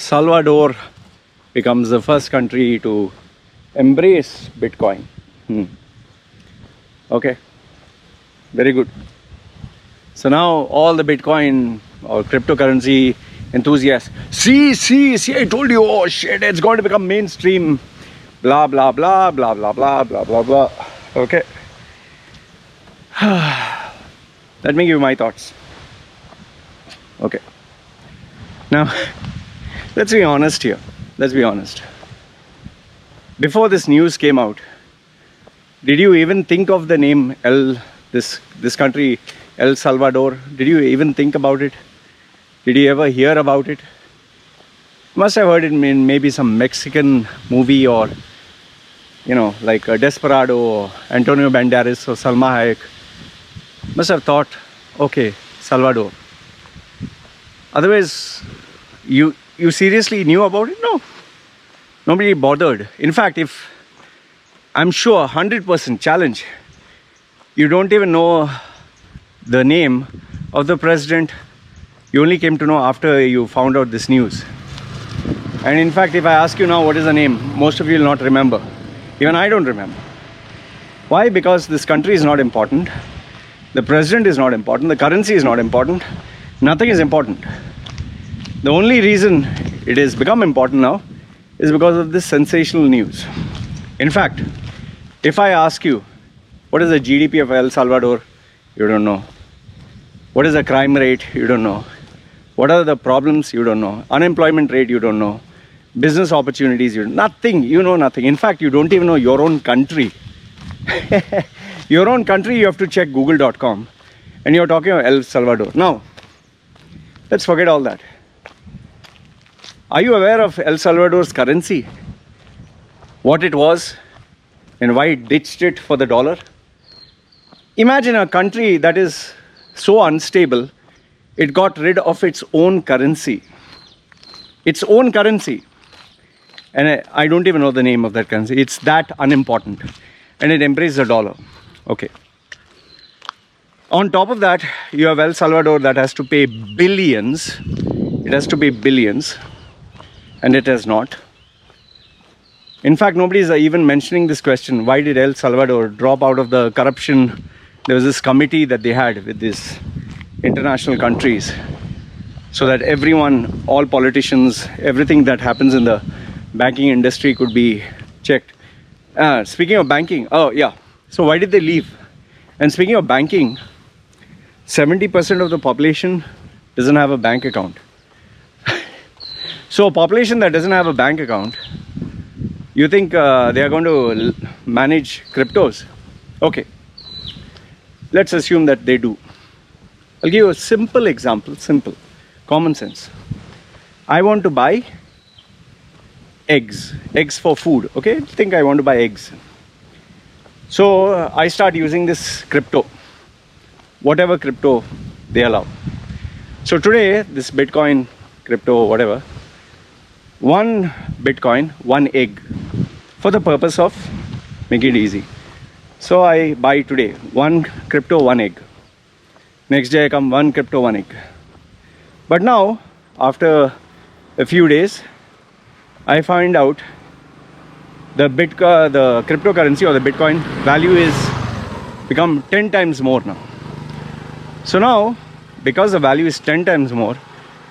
Salvador becomes the first country to embrace Bitcoin. Okay, very good. So now all the Bitcoin or cryptocurrency enthusiasts, see, I told you, oh shit, it's going to become mainstream, blah, blah, blah, blah, blah, blah, blah, blah, blah. Okay. Let me give you my thoughts. Okay. Now, let's be honest here. Let's be honest. Before this news came out, did you even think of the name this country, El Salvador? Did you even think about it? Did you ever hear about it? Must have heard it in maybe some Mexican movie, or like Desperado or Antonio Banderas or Salma Hayek. Must have thought, okay, Salvador. Otherwise, you seriously knew about it? No. Nobody bothered. In fact, if I'm sure 100% challenge, you don't even know the name of the president. You only came to know after you found out this news. And in fact, if I ask you now what is the name, most of you will not remember. Even I don't remember. Why? Because this country is not important. The president is not important. The currency is not important. Nothing is important. The only reason it has become important now is because of this sensational news. In fact, if I ask you, what is the GDP of El Salvador? You don't know. What is the crime rate? You don't know. What are the problems? You don't know. Unemployment rate? You don't know. Business opportunities? Nothing. You know nothing. In fact, you don't even know your own country. Your own country, you have to check google.com. And you're talking about El Salvador. Now, let's forget all that. Are you aware of El Salvador's currency? What it was and why it ditched it for the dollar? Imagine a country that is so unstable, it got rid of its own currency. Its own currency. And I don't even know the name of that currency. It's that unimportant. And it embraced the dollar. Okay. On top of that, you have El Salvador that has to pay billions. It has to pay billions. And it has not. In fact, nobody is even mentioning this question. Why did El Salvador drop out of the corruption? There was this committee that they had with these international countries, so that everyone, all politicians, everything that happens in the banking industry could be checked. Speaking of banking, oh yeah. So why did they leave? And speaking of banking, 70% of the population doesn't have a bank account. So a population that doesn't have a bank account, you think they are going to manage cryptos? Okay. Let's assume that they do. I'll give you a simple example, simple, common sense. I want to buy eggs for food, okay? Think I want to buy eggs. So I start using this crypto, whatever crypto they allow. So today, this Bitcoin, crypto, whatever, one Bitcoin, one egg, for the purpose of making it easy. So I buy today, one crypto, one egg. Next day I come, one crypto, one egg. But now, after a few days, I find out the cryptocurrency or the Bitcoin value is become 10 times more now. So now, because the value is 10 times more,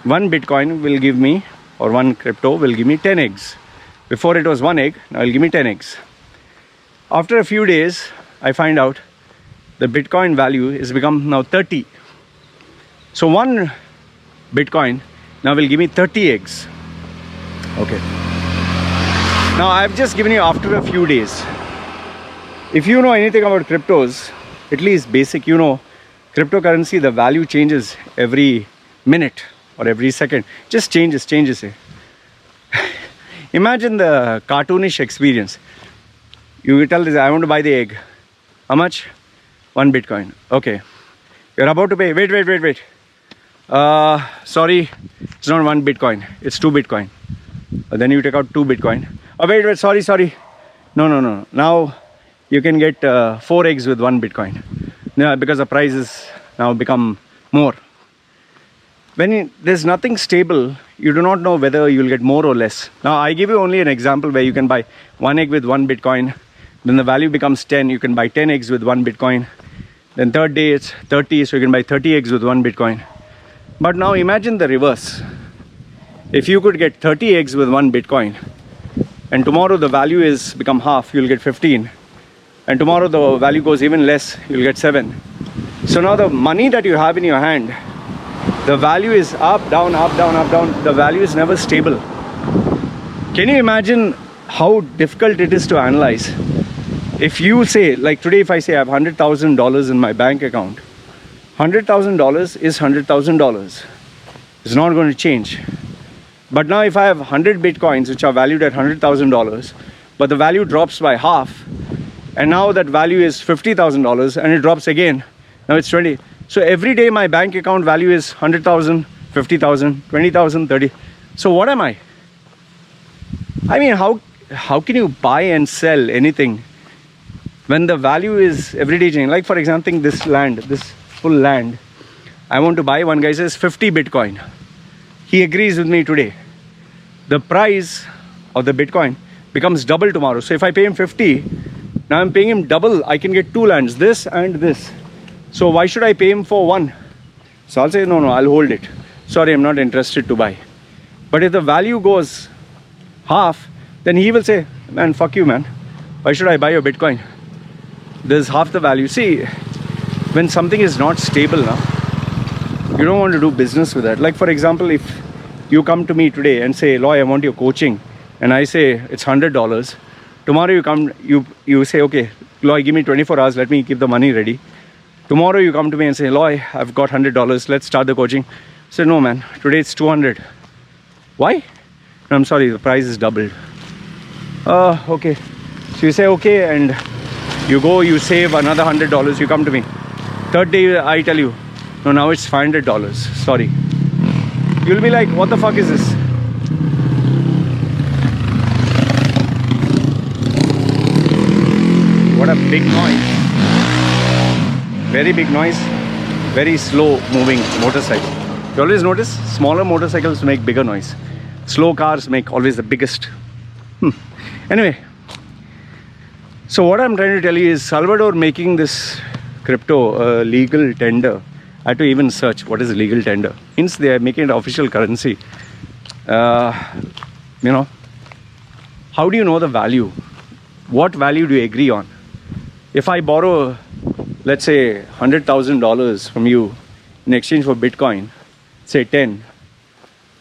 one Bitcoin will give me, or one crypto will give me 10 eggs. Before it was one egg, now it'll give me 10 eggs. After a few days, I find out the Bitcoin value is become now 30. So one Bitcoin now will give me 30 eggs. Okay. Now I've just given you after a few days. If you know anything about cryptos, at least basic, cryptocurrency, the value changes every minute or every second. Just changes. Imagine the cartoonish experience. You tell this, I want to buy the egg. How much? 1 Bitcoin. Okay. You're about to pay. Wait. Sorry, it's not 1 Bitcoin. It's 2 Bitcoin. Then you take out 2 Bitcoin. Oh, wait. Sorry. No. Now you can get 4 eggs with 1 Bitcoin. Yeah, because the price is now become more. there's nothing stable, you do not know whether you'll get more or less. Now, I give you only an example where you can buy 1 egg with 1 Bitcoin. Then the value becomes 10, you can buy 10 eggs with 1 Bitcoin. Then third day it's 30, so you can buy 30 eggs with 1 Bitcoin. But now imagine the reverse. If you could get 30 eggs with 1 Bitcoin, and tomorrow the value is become half, you'll get 15. And tomorrow the value goes even less, you'll get 7. So now the money that you have in your hand, the value is up, down, up, down, up, down. The value is never stable. Can you imagine how difficult it is to analyze? If you say, like today, if I say I have $100,000 in my bank account, $100,000 is $100,000. It's not going to change. But now if I have 100 Bitcoins, which are valued at $100,000, but the value drops by half, and now that value is $50,000 and it drops again, now it's 20. So every day my bank account value is 100,000, 50,000, 20,000, 30. So what am I? I mean, how can you buy and sell anything when the value is every day changing? Like for example, think this land, this full land, I want to buy. One guy says 50 Bitcoin. He agrees with me today. The price of the Bitcoin becomes double tomorrow. So if I pay him 50, now I'm paying him double. I can get 2 lands, this and this. So why should I pay him for one? So I'll say, no, I'll hold it. Sorry, I'm not interested to buy. But if the value goes half, then he will say, man, fuck you, man. Why should I buy your Bitcoin? There's half the value. See, when something is not stable now, you don't want to do business with that. Like for example, if you come to me today and say, Loy, I want your coaching, and I say it's $100. Tomorrow you come, you say, okay, Loy, give me 24 hours, let me keep the money ready. Tomorrow you come to me and say, Loy, I've got $100, let's start the coaching. I say, no man, today it's 200. Why? No, I'm sorry, the price is doubled. Okay. So you say, okay, and you go, you save another $100, you come to me. Third day I tell you, no, now it's $500, sorry. You'll be like, what the fuck is this? What a big noise. Very big noise, very slow moving motorcycle. You always notice smaller motorcycles make bigger noise. Slow cars make always the biggest. Anyway, so what I'm trying to tell you is Salvador making this crypto legal tender. I had to even search what is legal tender. Means they are making it official currency. You know, how do you know the value? What value do you agree on? If I borrow, let's say $100,000 from you in exchange for Bitcoin, say 10,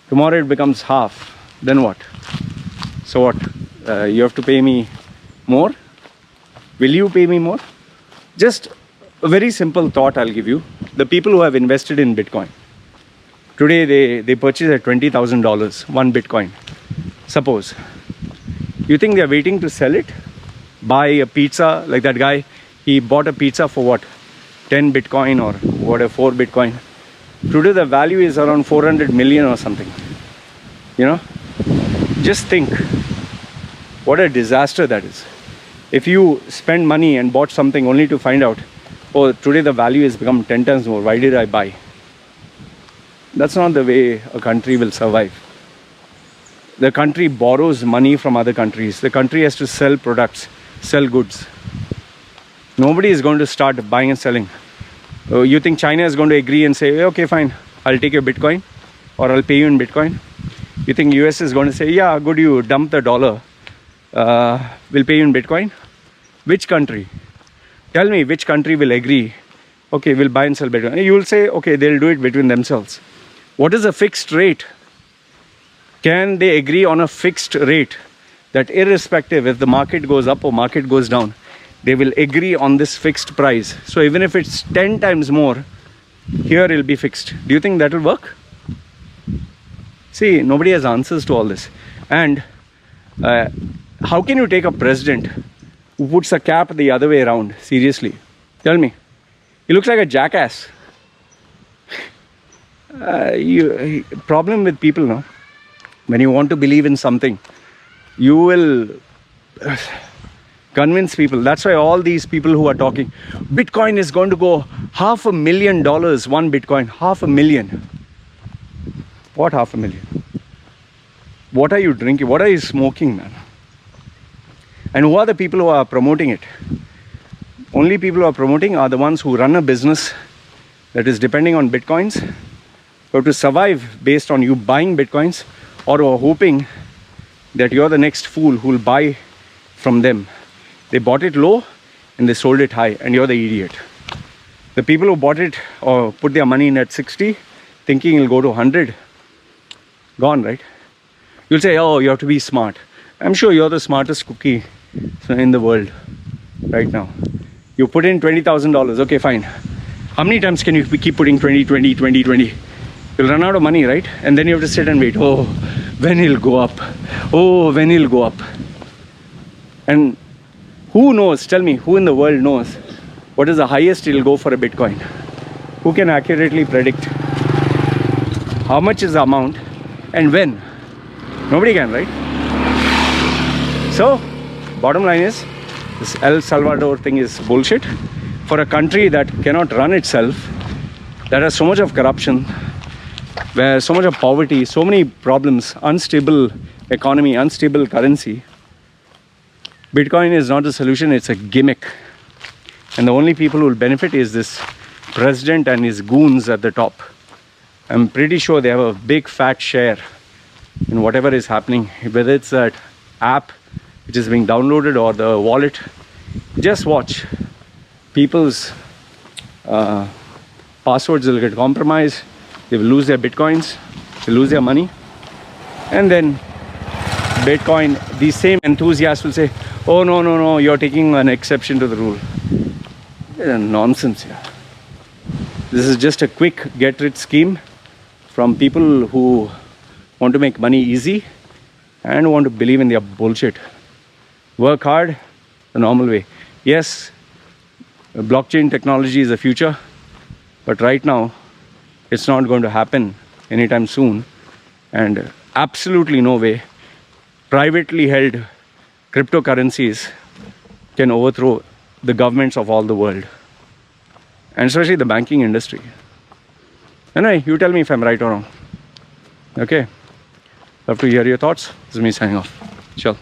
tomorrow it becomes half, then what? So what? You have to pay me more? Will you pay me more? Just a very simple thought I'll give you. The people who have invested in Bitcoin, today they purchase at $20,000, 1 Bitcoin. Suppose. You think they're waiting to sell it? Buy a pizza, like that guy, he bought a pizza for what? 10 Bitcoin or whatever, 4 Bitcoin. Today the value is around 400 million or something. You know? Just think. What a disaster that is. If you spend money and bought something only to find out, oh, today the value has become 10 times more, why did I buy? That's not the way a country will survive. The country borrows money from other countries. The country has to sell products, sell goods. Nobody is going to start buying and selling. You think China is going to agree and say, okay, fine, I'll take your Bitcoin or I'll pay you in Bitcoin? You think US is going to say, yeah, good, you dump the dollar, we'll pay you in Bitcoin? Which country? Tell me which country will agree, okay, we'll buy and sell Bitcoin. You will say, okay, they'll do it between themselves. What is a fixed rate? Can they agree on a fixed rate that irrespective if the market goes up or market goes down, they will agree on this fixed price? So even if it's 10 times more, here it'll be fixed. Do you think that will work? See, nobody has answers to all this. And how can you take a president who puts a cap the other way around? Seriously, tell me. He looks like a jackass. Problem with people, no? When you want to believe in something, you will convince people. That's why all these people who are talking, Bitcoin is going to go $500,000, one Bitcoin, $500,000. What 500,000? What are you drinking? What are you smoking, man? And who are the people who are promoting it? Only people who are promoting are the ones who run a business that is depending on bitcoins, who have to survive based on you buying bitcoins, or who are hoping that you're the next fool who will buy from them. They bought it low and they sold it high, and you're the idiot. The people who bought it or put their money in at 60, thinking it'll go to 100, gone, right? You'll say, oh, you have to be smart. I'm sure you're the smartest cookie in the world right now. You put in $20,000. Okay, fine. How many times can you keep putting 20, 20, 20, 20? You'll run out of money, right? And then you have to sit and wait. Oh, when it'll go up. Oh, when it'll go up. And who knows? Tell me, who in the world knows what is the highest it'll go for a Bitcoin? Who can accurately predict how much is the amount and when? Nobody can, right? So, bottom line is, this El Salvador thing is bullshit. For a country that cannot run itself, that has so much of corruption, where so much of poverty, so many problems, unstable economy, unstable currency, Bitcoin is not the solution, it's a gimmick. And the only people who will benefit is this president and his goons at the top. I'm pretty sure they have a big fat share in whatever is happening, whether it's that app which is being downloaded or the wallet. Just watch. People's passwords will get compromised, they will lose their bitcoins, they will lose their money, and then Bitcoin, these same enthusiasts will say, oh no, you're taking an exception to the rule. Nonsense here. This is just a quick get rich scheme from people who want to make money easy and want to believe in their bullshit. Work hard the normal way. Yes, blockchain technology is the future, but right now it's not going to happen anytime soon, and absolutely no way privately held cryptocurrencies can overthrow the governments of all the world, and especially the banking industry. Anyway, you tell me if I'm right or wrong. Okay, love to hear your thoughts. This is me signing off. Ciao.